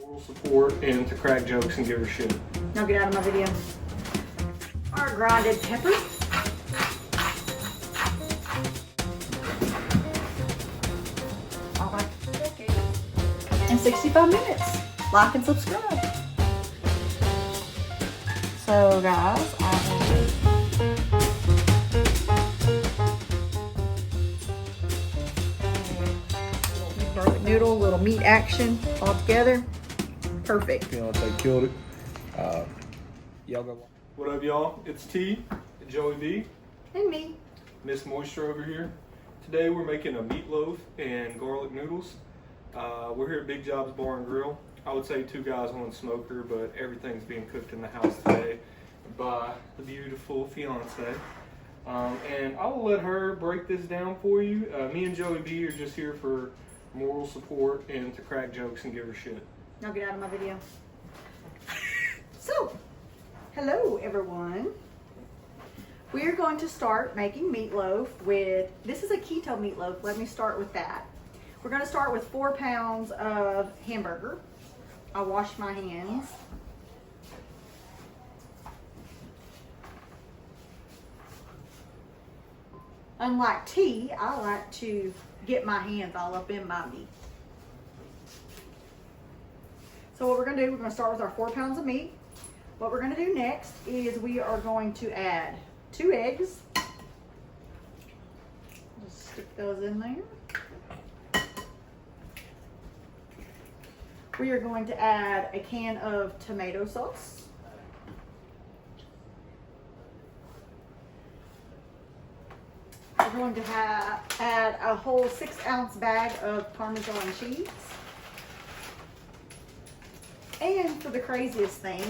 Moral support and to crack jokes and give her shit. Now get out of my video. Our grinded pepper. All right. In 65 minutes. Like and subscribe. So guys, garlic noodle, little meat action all together. Perfect. They killed it. Y'all got what up, y'all? It's T, Joey B, And me. Miss Moisture over here. Today we're making a meatloaf and garlic noodles. We're here at Big Job's Bar and Grill. I would say 2 guys, 1 smoker, but everything's being cooked in the house today by the beautiful fiance. And I will let her break this down for you. Me and Joey B are just here for moral support and to crack jokes and give her shit. Now get out of my video. So, hello everyone. We are going to start making meatloaf with, this is a keto meatloaf. Let me start with that. We're going to start with 4 pounds of hamburger. I washed my hands. Unlike T, I like to get my hands all up in my meat. So what we're going to do, we're going to start with our 4 pounds of meat. What we're going to do next is we are going to add 2 eggs. Just stick those in there. We are going to add a can of tomato sauce. We're going to add a whole 6-ounce bag of Parmesan cheese. And for the craziest thing,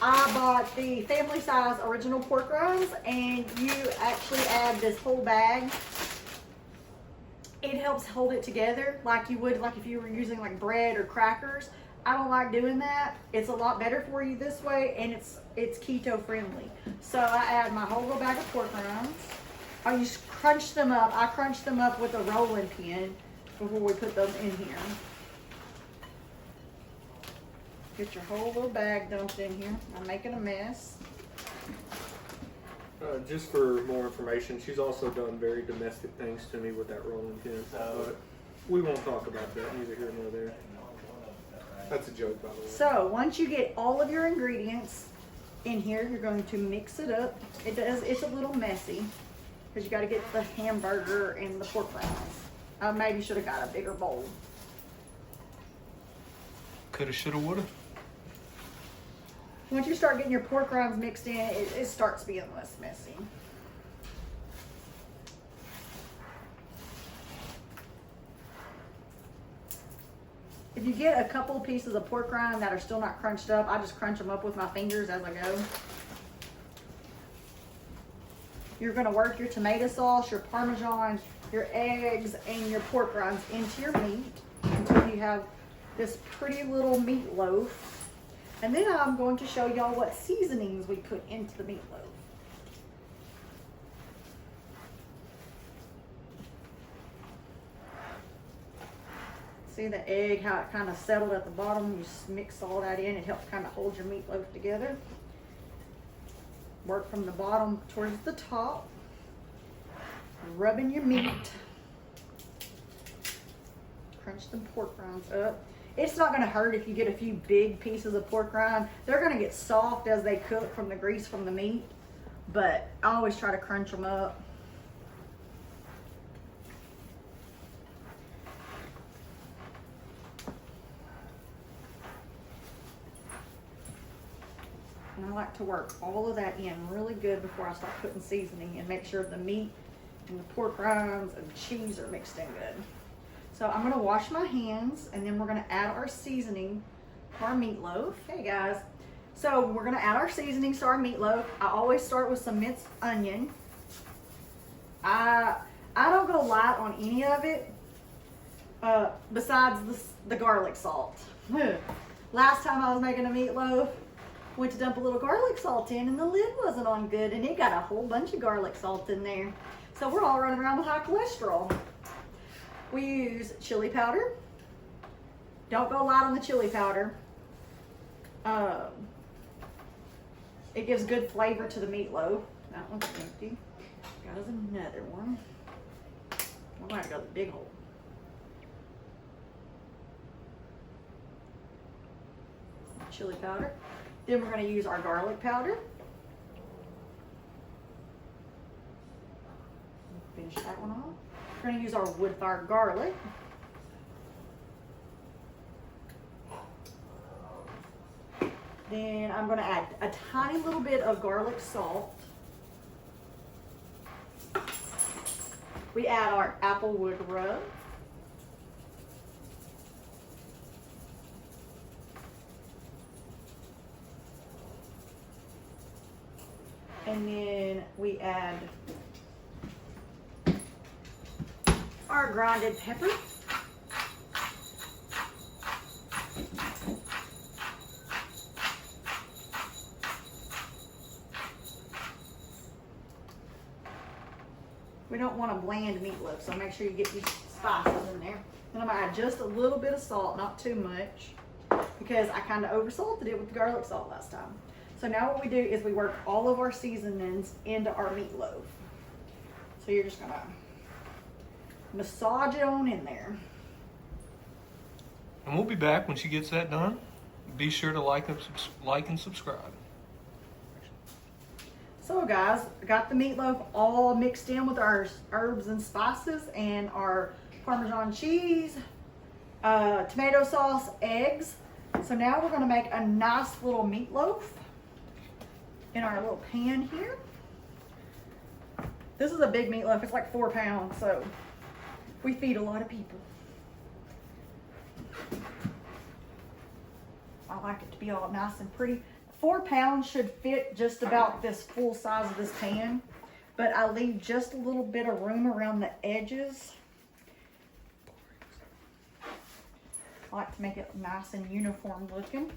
I bought the family size original pork rinds, and you actually add this whole bag. It helps hold it together like you would like if you were using like bread or crackers. I don't like doing that. It's a lot better for you this way, and it's keto friendly. So I add my whole little bag of pork rinds. I just crunch them up. I crunch them up with a rolling pin before we put those in here. Get your whole little bag dumped in here. I'm making a mess. Just for more information, she's also done very domestic things to me with that rolling pin, but we won't talk about that, neither here nor there. That's a joke, by the way. So once you get all of your ingredients in here, you're going to mix it up. It's a little messy because you got to get the hamburger and the pork rinds. I maybe should have got a bigger bowl. Coulda, shoulda, woulda. Once you start getting your pork rinds mixed in, it starts being less messy. If you get a couple pieces of pork rind that are still not crunched up, I just crunch them up with my fingers as I go. You're going to work your tomato sauce, your Parmesan, your eggs, and your pork rinds into your meat until you have this pretty little meatloaf. And then I'm going to show y'all what seasonings we put into the meatloaf. See the egg, how it kind of settled at the bottom? You just mix all that in. It helps kind of hold your meatloaf together. Work from the bottom towards the top. Rubbing your meat. Crunch them pork rinds up. It's not going to hurt if you get a few big pieces of pork rind. They're going to get soft as they cook from the grease from the meat, but I always try to crunch them up. And I like to work all of that in really good before I start putting seasoning and make sure the meat and the pork rinds and the cheese are mixed in good. So I'm going to wash my hands, and then we're going to add our seasoning to our meatloaf. Hey guys, so we're going to add our seasonings to our meatloaf. I always start with some minced onion. I don't go light on any of it besides the garlic salt. Last time I was making a meatloaf, went to dump a little garlic salt in, and the lid wasn't on good, and it got a whole bunch of garlic salt in there. So we're all running around with high cholesterol. We use chili powder. Don't go light on the chili powder. It gives good flavor to the meatloaf. That one's empty. Got us another one. I'm gonna go the big hole. Chili powder. Then we're gonna use our garlic powder. Finish that one off. We're gonna use our wood fire garlic. Then I'm gonna add a tiny little bit of garlic salt. We add our applewood rub. And then we add our grinded pepper. We don't want a bland meatloaf, so make sure you get your spices in there. Then I'm gonna add just a little bit of salt, not too much, because I kind of oversalted it with the garlic salt last time. So now what we do is we work all of our seasonings into our meatloaf. So you're just gonna massage it on in there. And we'll be back when she gets that done. Be sure to like and subscribe. So guys, I got the meatloaf all mixed in with our herbs and spices and our Parmesan cheese, tomato sauce, eggs. So now we're gonna make a nice little meatloaf in our little pan here. This is a big meatloaf, it's like 4 pounds, so we feed a lot of people. I like it to be all nice and pretty. 4 pounds should fit just about this full size of this pan, but I leave just a little bit of room around the edges. I like to make it nice and uniform looking.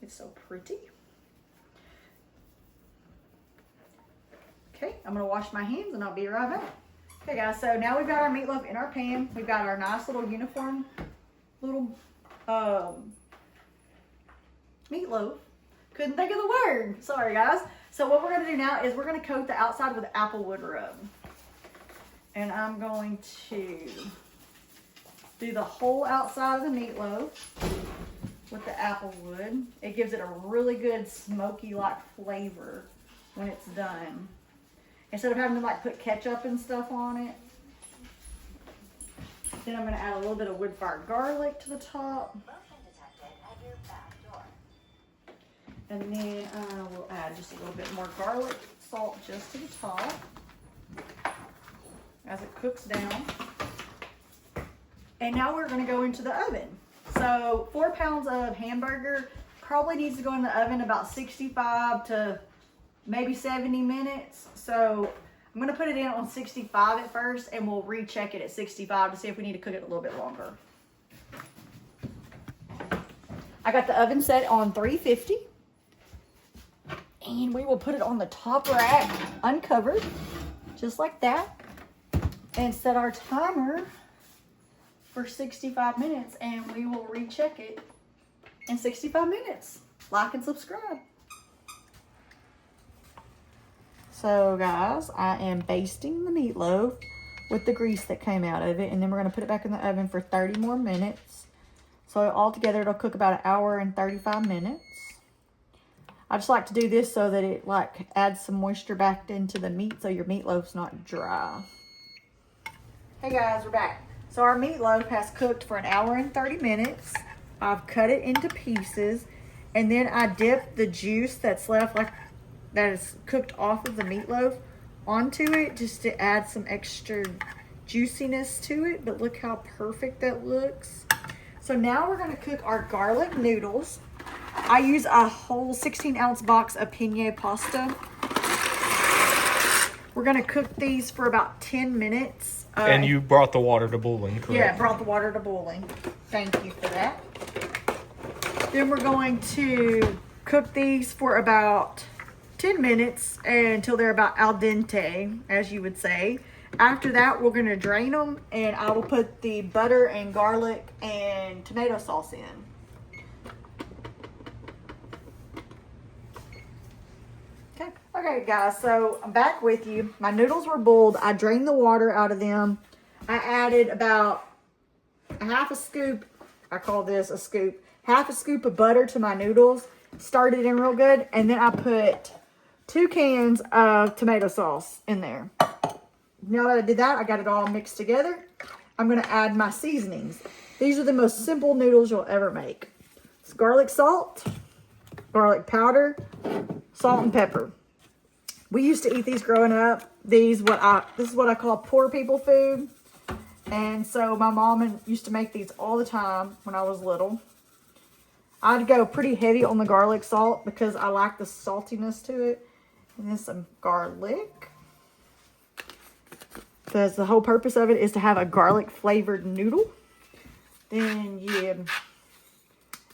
It's so pretty. Okay, I'm gonna wash my hands and I'll be right back. Okay guys, so now we've got our meatloaf in our pan. We've got our nice little uniform little meatloaf. Couldn't think of the word. Sorry guys. So what we're gonna do now is we're gonna coat the outside with applewood rub. And I'm going to do the whole outside of the meatloaf with the applewood. It gives it a really good smoky like flavor when it's done. Instead of having to like put ketchup and stuff on it. Then I'm gonna add a little bit of wood fired garlic to the top. And then we'll add just a little bit more garlic salt just to the top as it cooks down. And now we're gonna go into the oven. So 4 pounds of hamburger probably needs to go in the oven about 65 to maybe 70 minutes. So I'm gonna put it in on 65 at first and we'll recheck it at 65 to see if we need to cook it a little bit longer. I got the oven set on 350 and we will put it on the top rack uncovered, just like that, and set our timer for 65 minutes and we will recheck it in 65 minutes. Like and subscribe. So guys, I am basting the meatloaf with the grease that came out of it, and then we're gonna put it back in the oven for 30 more minutes. So altogether it'll cook about 1 hour and 35 minutes. I just like to do this so that it like adds some moisture back into the meat so your meatloaf's not dry. Hey guys, we're back. So our meatloaf has cooked for 1 hour and 30 minutes. I've cut it into pieces, and then I dip the juice that's left, like that is cooked off of the meatloaf, onto it just to add some extra juiciness to it. But look how perfect that looks. So now we're gonna cook our garlic noodles. I use a whole 16-ounce box of penne pasta. We're gonna cook these for about 10 minutes. And you brought the water to boiling, correct? Yeah, brought the water to boiling. Thank you for that. Then we're going to cook these for about 10 minutes until they're about al dente, as you would say. After that, we're gonna drain them, and I will put the butter and garlic and tomato sauce in. Okay guys, so I'm back with you. My noodles were boiled. I drained the water out of them. I added about a half a scoop, I call this a scoop, half a scoop of butter to my noodles. Started in real good, and then I put 2 cans of tomato sauce in there. Now that I did that, I got it all mixed together. I'm gonna add my seasonings. These are the most simple noodles you'll ever make. It's garlic salt, garlic powder, salt and pepper. We used to eat these growing up. This is what I call poor people food. And so my mom used to make these all the time when I was little. I'd go pretty heavy on the garlic salt because I like the saltiness to it. And then some garlic. Because the whole purpose of it is to have a garlic flavored noodle. Then you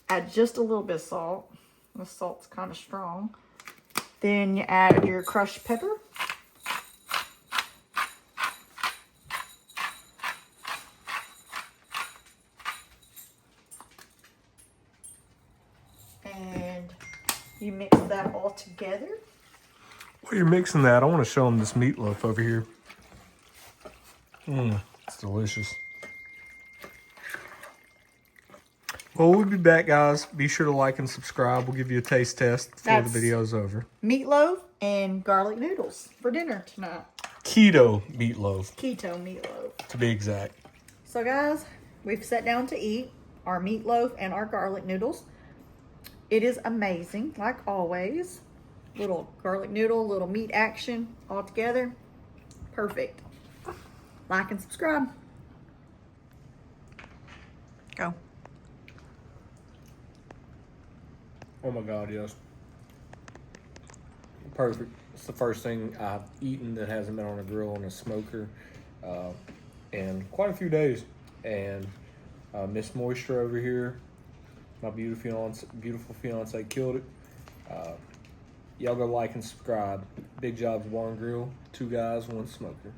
add just a little bit of salt. The salt's kind of strong. Then you add your crushed pepper. And you mix that all together. While you're mixing that, I want to show them this meatloaf over here. It's delicious. Well, we'll be back, guys. Be sure to like and subscribe. We'll give you a taste test before the video's over. Meatloaf and garlic noodles for dinner tonight. Keto meatloaf. Keto meatloaf. To be exact. So, guys, we've sat down to eat our meatloaf and our garlic noodles. It is amazing, like always. Little garlic noodle, little meat action all together. Perfect. Like and subscribe. Go. Oh my God, yes. Perfect. It's the first thing I've eaten that hasn't been on a grill and a smoker in quite a few days. And Miss Moisture over here, my beautiful fiance killed it. Y'all go like and subscribe. Big Jobs Bar and Grill, 2 guys, 1 smoker.